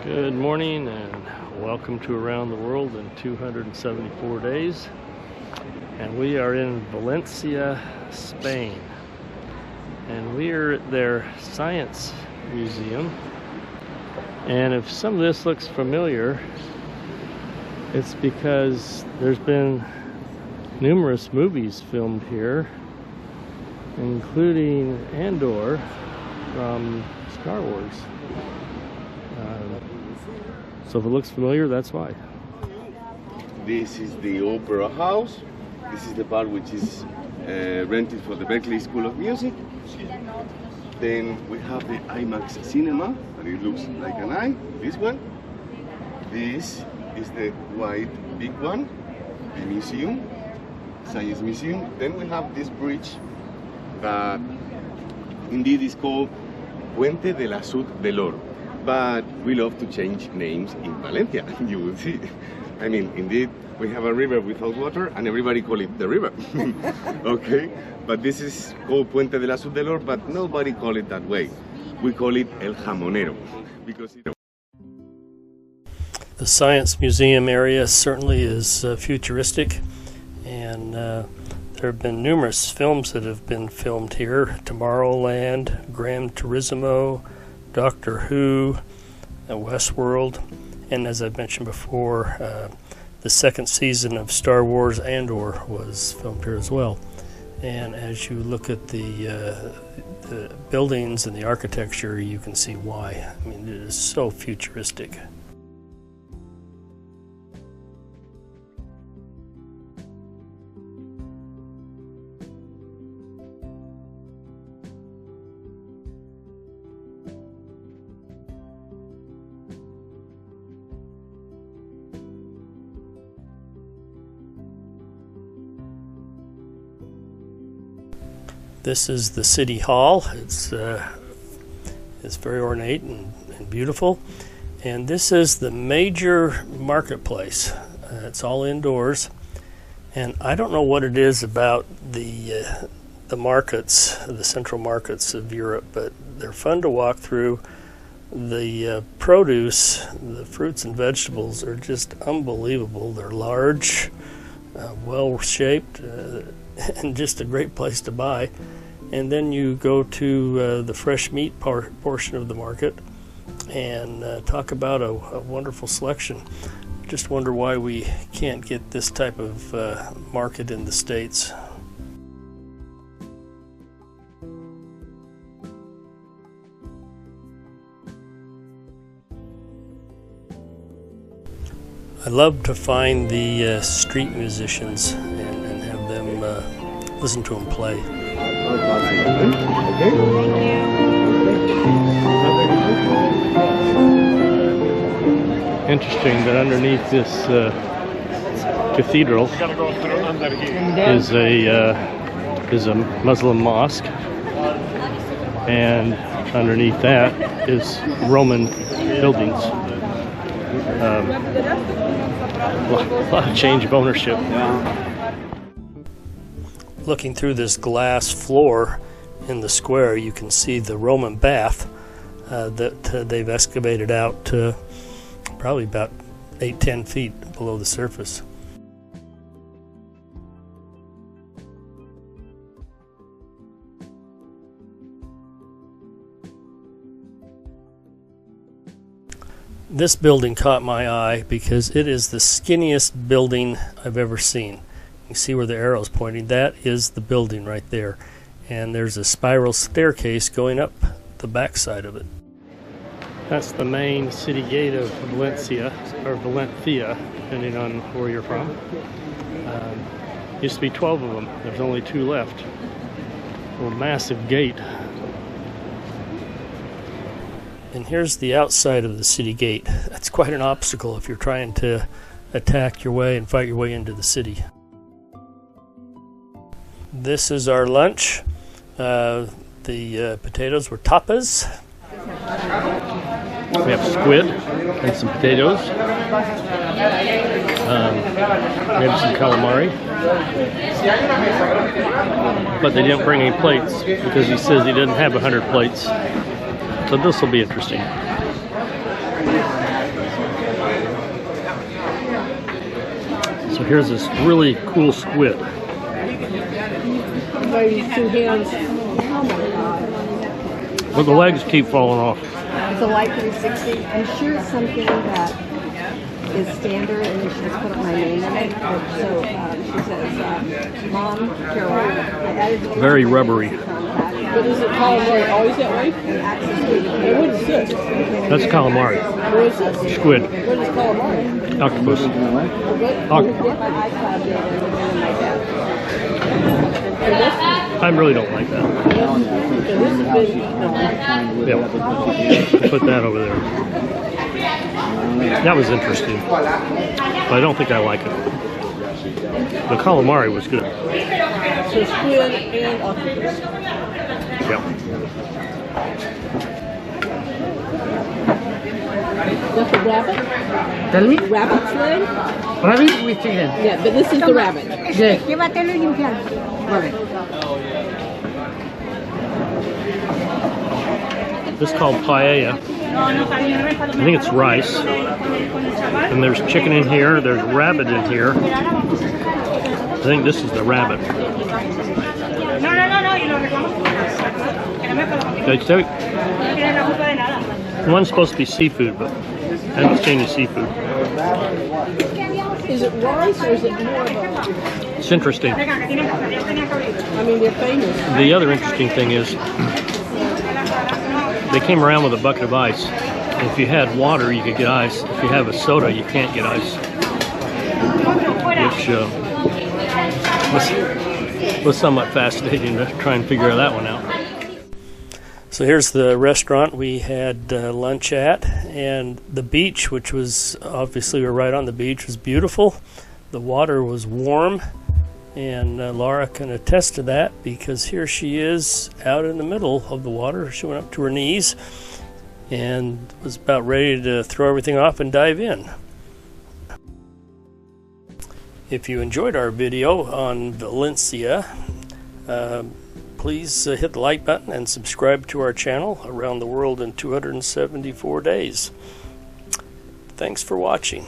Good morning and welcome to Around the World in 274 days. And we are in Valencia, Spain. And we are at their science museum. And if some of this looks familiar, it's because there's been numerous movies filmed here, including Andor from Star Wars. So if it looks familiar, that's why. This is the Opera House. This is the part which is rented for the Berkeley School of Music. Then we have the IMAX cinema, and it looks like an eye, this one. This is the white big one, the museum, Science Museum. Then we have this bridge that indeed is called Puente de la Sud del Oro. But we love to change names in Valencia, you will see. I mean, indeed, we have a river without water, and everybody call it the river. Okay? But this is called Puente de la Sud del Oro, but nobody call it that way. We call it El Jamonero. Because the Science Museum area certainly is futuristic, and there have been numerous films that have been filmed here. Tomorrowland, Gran Turismo, Doctor Who, Westworld, and as I've mentioned before, the second season of Star Wars Andor was filmed here as well. And as you look at the buildings and the architecture, you can see why. I mean, it is so futuristic. This is the City Hall. It's very ornate and beautiful. And this is the major marketplace. It's all indoors. And I don't know what it is about the markets, the central markets of Europe, but they're fun to walk through. The produce, the fruits and vegetables are just unbelievable. They're large, well-shaped, and just a great place to buy. And then you go to the fresh meat portion of the market and talk about a wonderful selection. Just wonder why we can't get this type of market in the States. I love to find the street musicians and have them listen to them play. Interesting that underneath this cathedral is a Muslim mosque, and underneath that is Roman buildings. A lot of change of ownership. Looking through this glass floor in the square, you can see the Roman bath that they've excavated out to probably about 8-10 feet below the surface. This building caught my eye because it is the skinniest building I've ever seen. You see where the arrow's pointing? That is the building right there. And there's a spiral staircase going up the back side of it. That's the main city gate of Valencia, or Valencia, depending on where you're from. Used to be 12 of them. There's only 2 left. A massive gate. And here's the outside of the city gate. That's quite an obstacle if you're trying to attack your way and fight your way into the city. This is our lunch. The potatoes were tapas. We have squid and some potatoes. Maybe some calamari. But they didn't bring any plates because he says he didn't have 100 plates. So this will be interesting. So here's this really cool squid. By these two hands. Oh my god. But the legs keep falling off. It's a light 360. I'm sure it's something that is standard, and then she just put my name in it. So she says, Mom, Carol. I added the Very rubbery. But is it calamari always that way? And what is this? That's calamari. What is this? Squid. What is calamari? Octopus. I really don't like that. Yeah. Put that over there. That was interesting. But I don't think I like it. The calamari was good. So squid and octopus. Yeah. That's a rabbit? Tell me? Rabbit sled? Rabbit with chicken. Yeah, but this is the rabbit. Yes. Llévatelo y limpiarlo. Vale. This is called paella. I think it's rice. And there's chicken in here. There's rabbit in here. I think this is the rabbit. One's supposed to be seafood, but I haven't seen any seafood. Is it rice or is it more of a... It's interesting. I mean, they're famous. The other interesting thing is they came around with a bucket of ice. If you had water, you could get ice. If you have a soda, you can't get ice. Which was somewhat fascinating to try and figure that one out. So here's the restaurant we had lunch at, and the beach, which was obviously we're right on the beach, was beautiful. The water was warm, and Laura can attest to that because here she is out in the middle of the water. She went up to her knees and was about ready to throw everything off and dive in. If you enjoyed our video on Valencia, please hit the like button and subscribe to our channel, Around the World in 274 Days. Thanks for watching.